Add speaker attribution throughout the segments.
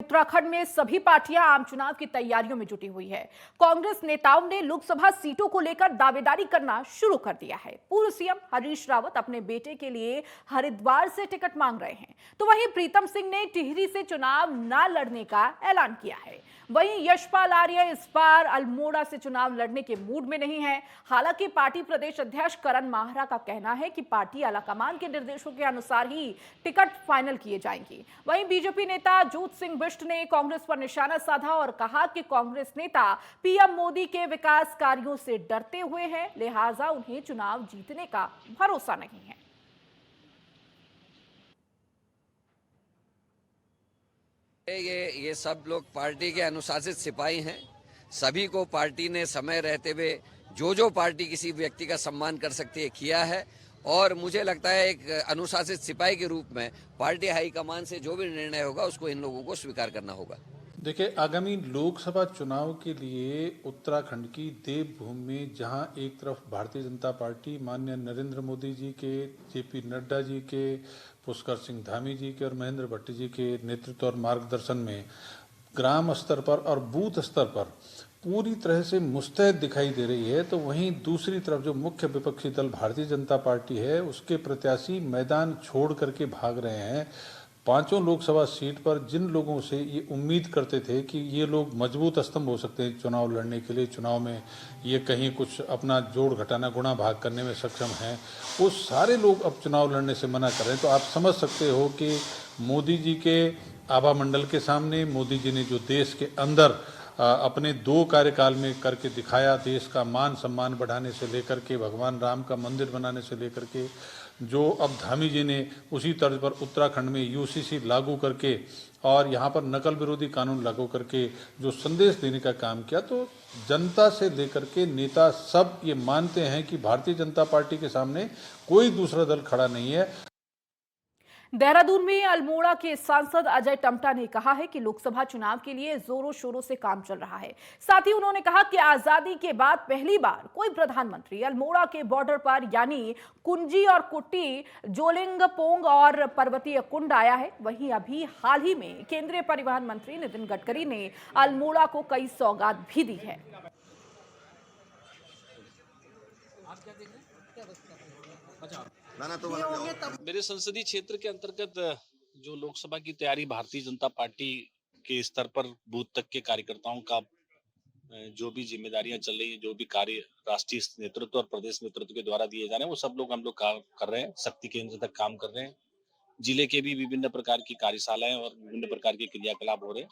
Speaker 1: उत्तराखंड में सभी पार्टियां आम चुनाव की तैयारियों में जुटी हुई है। कांग्रेस नेताओं ने लोकसभा सीटों को लेकर दावेदारी करना शुरू कर दिया है। पूर्व सीएम हरीश रावत अपने बेटे के लिए हरिद्वार से टिकट मांग रहे हैं, तो वहीं प्रीतम सिंह ने टिहरी से चुनाव न लड़ने का ऐलान किया है। वहीं यशपाल आर्य इस बार अल्मोड़ा से चुनाव लड़ने के मूड में नहीं है। हालांकि पार्टी प्रदेश अध्यक्ष करण माहरा का कहना है कि पार्टी आलाकमान के निर्देशों के अनुसार ही टिकट फाइनल किए जाएंगे। वहीं बीजेपी नेता जोत सिंह बिष्ट ने कांग्रेस पर निशाना साधा और कहा कि कांग्रेस नेता पीएम मोदी के विकास कार्यों से डरते हुए हैं, लिहाजा उन्हें चुनाव जीतने का भरोसा नहीं है।
Speaker 2: ये सब लोग पार्टी के अनुशासित सिपाही हैं। सभी को पार्टी ने समय रहते हुए जो पार्टी किसी व्यक्ति का सम्मान कर सकती है किया है, और मुझे लगता है एक अनुशासित सिपाही के रूप में पार्टी हाईकमान से जो भी निर्णय होगा उसको इन लोगों को स्वीकार करना होगा।
Speaker 3: देखिए, आगामी लोकसभा चुनाव के लिए उत्तराखंड की देवभूमि में जहां एक तरफ भारतीय जनता पार्टी माननीय नरेंद्र मोदी जी के, जेपी नड्डा जी के, पुष्कर सिंह धामी जी के और महेंद्र भट्ट जी के नेतृत्व और मार्गदर्शन में ग्राम स्तर पर और बूथ स्तर पर पूरी तरह से मुस्तैद दिखाई दे रही है, तो वहीं दूसरी तरफ जो मुख्य विपक्षी दल भारतीय जनता पार्टी है उसके प्रत्याशी मैदान छोड़ करके भाग रहे हैं। पांचों लोकसभा सीट पर जिन लोगों से ये उम्मीद करते थे कि ये लोग मजबूत स्तंभ हो सकते हैं चुनाव लड़ने के लिए, चुनाव में ये कहीं कुछ अपना जोड़ घटाना गुणा भाग करने में सक्षम हैं, वो सारे लोग अब चुनाव लड़ने से मना कर रहे हैं। तो आप समझ सकते हो कि मोदी जी के आभा मंडल के सामने मोदी जी ने जो देश के अंदर अपने 2 कार्यकाल में करके दिखाया, देश का मान सम्मान बढ़ाने से लेकर के भगवान राम का मंदिर बनाने से लेकर के, जो अब धामी जी ने उसी तर्ज पर उत्तराखंड में यूसीसी लागू करके और यहाँ पर नकल विरोधी कानून लागू करके जो संदेश देने का काम किया, तो जनता से लेकर के नेता सब ये मानते हैं कि भारतीय जनता पार्टी के सामने कोई दूसरा दल खड़ा नहीं है।
Speaker 1: देहरादून में अल्मोड़ा के सांसद अजय टम्टा ने कहा है कि लोकसभा चुनाव के लिए जोरों शोरों से काम चल रहा है। साथ ही उन्होंने कहा कि आजादी के बाद पहली बार कोई प्रधानमंत्री अल्मोड़ा के बॉर्डर पर यानी कुंजी और कुट्टी, जोलिंग पोंग और पर्वतीय कुंड आया है। वहीं अभी हाल ही में केंद्रीय परिवहन मंत्री नितिन गडकरी ने अल्मोड़ा को कई सौगात भी दी है।
Speaker 4: मेरे संसदीय क्षेत्र के अंतर्गत जो लोकसभा की तैयारी भारतीय जनता पार्टी के स्तर पर बूथ तक के कार्यकर्ताओं का जो भी जिम्मेदारियां चल रही है, जो भी कार्य राष्ट्रीय नेतृत्व और प्रदेश नेतृत्व के द्वारा दिए जा रहे हैं, वो सब लोग हम लोग काम कर रहे हैं, शक्ति केंद्र तक काम कर रहे हैं। जिले के भी विभिन्न प्रकार की कार्यशालाएं और विभिन्न प्रकार के क्रियाकलाप हो रहे हैं।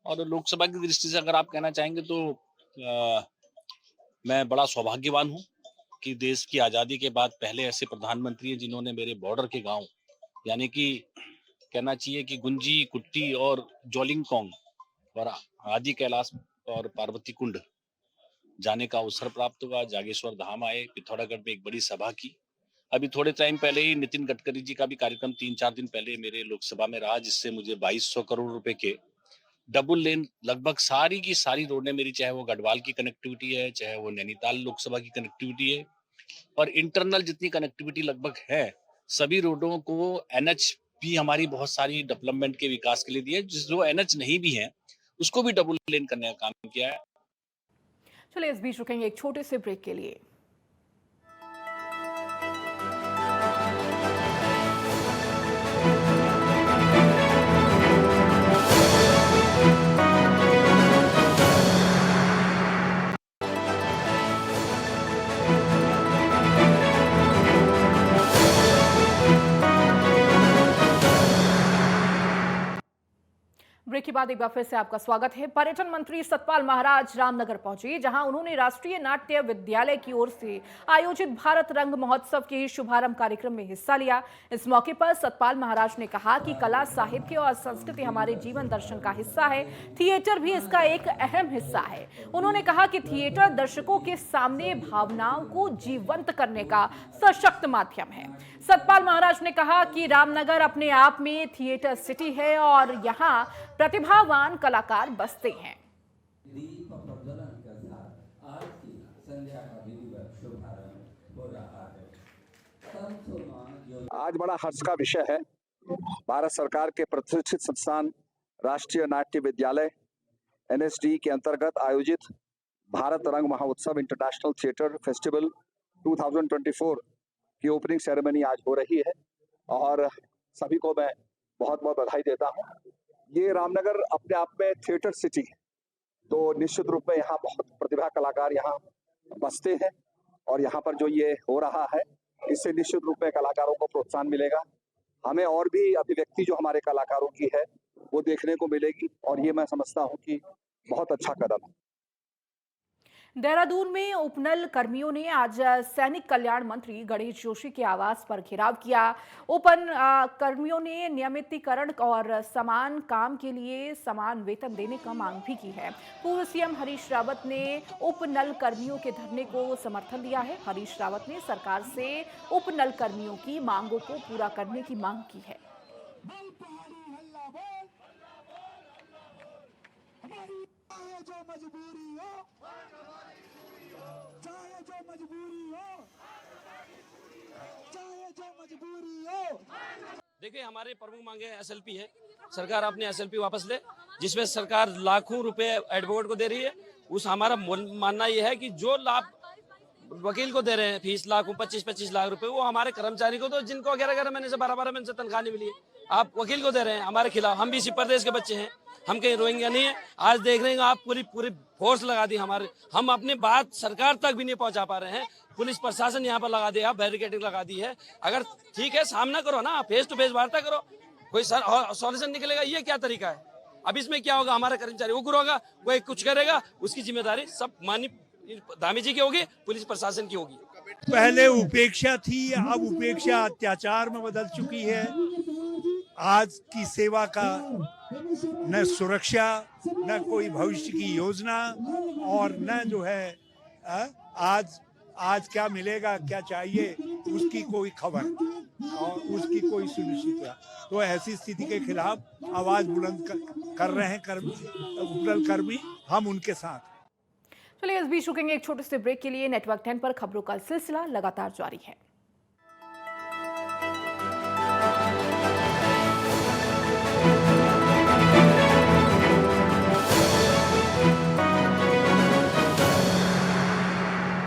Speaker 4: और लोकसभा की दृष्टि से अगर आप कहना चाहेंगे तो मैं बड़ा सौभाग्यवान हूँ कि देश की आजादी के बाद पहले ऐसे प्रधानमंत्री हैं जिन्होंने मेरे बॉर्डर के गांव यानी कि कहना चाहिए कि गुंजी, कुट्टी और जोलिंगपोंग और आदि कैलाश और पार्वती कुंड जाने का अवसर प्राप्त हुआ। जागेश्वर धाम आए, पिथौरागढ़ में एक बड़ी सभा की। अभी थोड़े टाइम पहले ही नितिन गडकरी जी का भी कार्यक्रम 3-4 दिन पहले मेरे लोकसभा में रहा, जिससे मुझे 2200 करोड़ रुपए के डबल लेन लगभग सारी की सारी रोडें मेरी, चाहे वो गढ़वाल की कनेक्टिविटी है, चाहे वो नैनीताल लोकसभा की कनेक्टिविटी है और इंटरनल जितनी कनेक्टिविटी लगभग है, सभी रोडों को एनएच भी हमारी बहुत सारी डेवलपमेंट के विकास के लिए दी है। जो एनएच नहीं भी है उसको भी डबल लेन करने का काम किया है।
Speaker 1: चलिए इस बीच रुकेंगे एक छोटे से ब्रेक के लिए। ब्रेक के बाद एक बार फिर से आपका स्वागत है। पर्यटन मंत्री सतपाल महाराज रामनगर पहुंचे, जहां उन्होंने राष्ट्रीय नाट्य विद्यालय की ओर से आयोजित भारत रंग महोत्सव के शुभारंभ कार्यक्रम में हिस्सा लिया। इस मौके पर सतपाल महाराज ने कहा कि कला, साहित्य और संस्कृति हमारे जीवन दर्शन का हिस्सा है। थिएटर भी इसका एक अहम हिस्सा है। उन्होंने कहा कि थिएटर दर्शकों के सामने भावनाओं को जीवंत करने का सशक्त माध्यम है। सतपाल महाराज ने कहा कि रामनगर अपने आप में थिएटर सिटी है और यहाँ प्रतिभावान कलाकार बसते हैं।
Speaker 5: आज बड़ा हर्ष का विषय है। भारत सरकार के प्रतिष्ठित संस्थान राष्ट्रीय नाट्य विद्यालय NSD के अंतर्गत आयोजित भारत रंग महोत्सव इंटरनेशनल थिएटर फेस्टिवल 2024 की ओपनिंग सेरेमनी आज हो रही है और सभी को मैं बहुत बहुत बधाई देता हूं। ये रामनगर अपने आप में थिएटर सिटी है, तो निश्चित रूप में यहाँ बहुत प्रतिभा कलाकार यहाँ बसते हैं और यहाँ पर जो ये हो रहा है इससे निश्चित रूप में कलाकारों को प्रोत्साहन मिलेगा। हमें और भी अभिव्यक्ति जो हमारे कलाकारों की है वो देखने को मिलेगी और ये मैं समझता हूँ कि बहुत अच्छा कदम है।
Speaker 1: देहरादून में उपनल कर्मियों ने आज सैनिक कल्याण मंत्री गणेश जोशी के आवास पर घेराव किया। उपन कर्मियों ने नियमितीकरण और समान काम के लिए समान वेतन देने का मांग भी की है। पूर्व सीएम हरीश रावत ने उपनल कर्मियों के धरने को समर्थन दिया है। हरीश रावत ने सरकार से उपनल कर्मियों की मांगों को पूरा करने की मांग की है।
Speaker 6: देखिए, हमारे प्रमुख मांगे SLP है। सरकार अपने SLP वापस ले, जिसमें सरकार लाखों रुपए एडवोकेट को दे रही है। उस हमारा मानना यह है कि जो लाभ वकील को दे रहे हैं, फीस लाखों 25-25 लाख रुपए, वो हमारे कर्मचारी को, तो जिनको 11-11 महीने से 12-12 महीने से तनख्वाह नहीं मिली है, आप वकील को दे रहे हैं हमारे खिलाफ। हम भी इसी प्रदेश के बच्चे हैं, हम कहीं रोहिंग्या नहीं है। आज देख रहे हैं आप पूरी फोर्स लगा दी हमारे, हम अपनी बात सरकार तक भी नहीं पहुंचा पा रहे हैं। पुलिस प्रशासन यहाँ पर लगा दिया, बैरिकेडिंग लगा दी है। अगर ठीक है, सामना करो ना, फेस टू फेस वार्ता करो, कोई सॉल्यूशन निकलेगा। ये क्या तरीका है? अब इसमें क्या होगा? हमारा कर्मचारी उग्र होगा, कोई कुछ करेगा, उसकी जिम्मेदारी सब माननीय धामी जी की होगी, पुलिस प्रशासन की होगी।
Speaker 7: पहले उपेक्षा थी, अब उपेक्षा अत्याचार में बदल चुकी है। आज की सेवा का न सुरक्षा, न कोई भविष्य की योजना और न जो है आज क्या मिलेगा, क्या चाहिए, उसकी कोई खबर और उसकी कोई सुनिश्चितता। तो ऐसी स्थिति के खिलाफ आवाज बुलंद कर रहे हैं उपनल कर्मी, हम उनके साथ।
Speaker 1: चलिए इस बीच रुकेंगे एक छोटे से ब्रेक के लिए। नेटवर्क 10 पर खबरों का सिलसिला लगातार जारी है।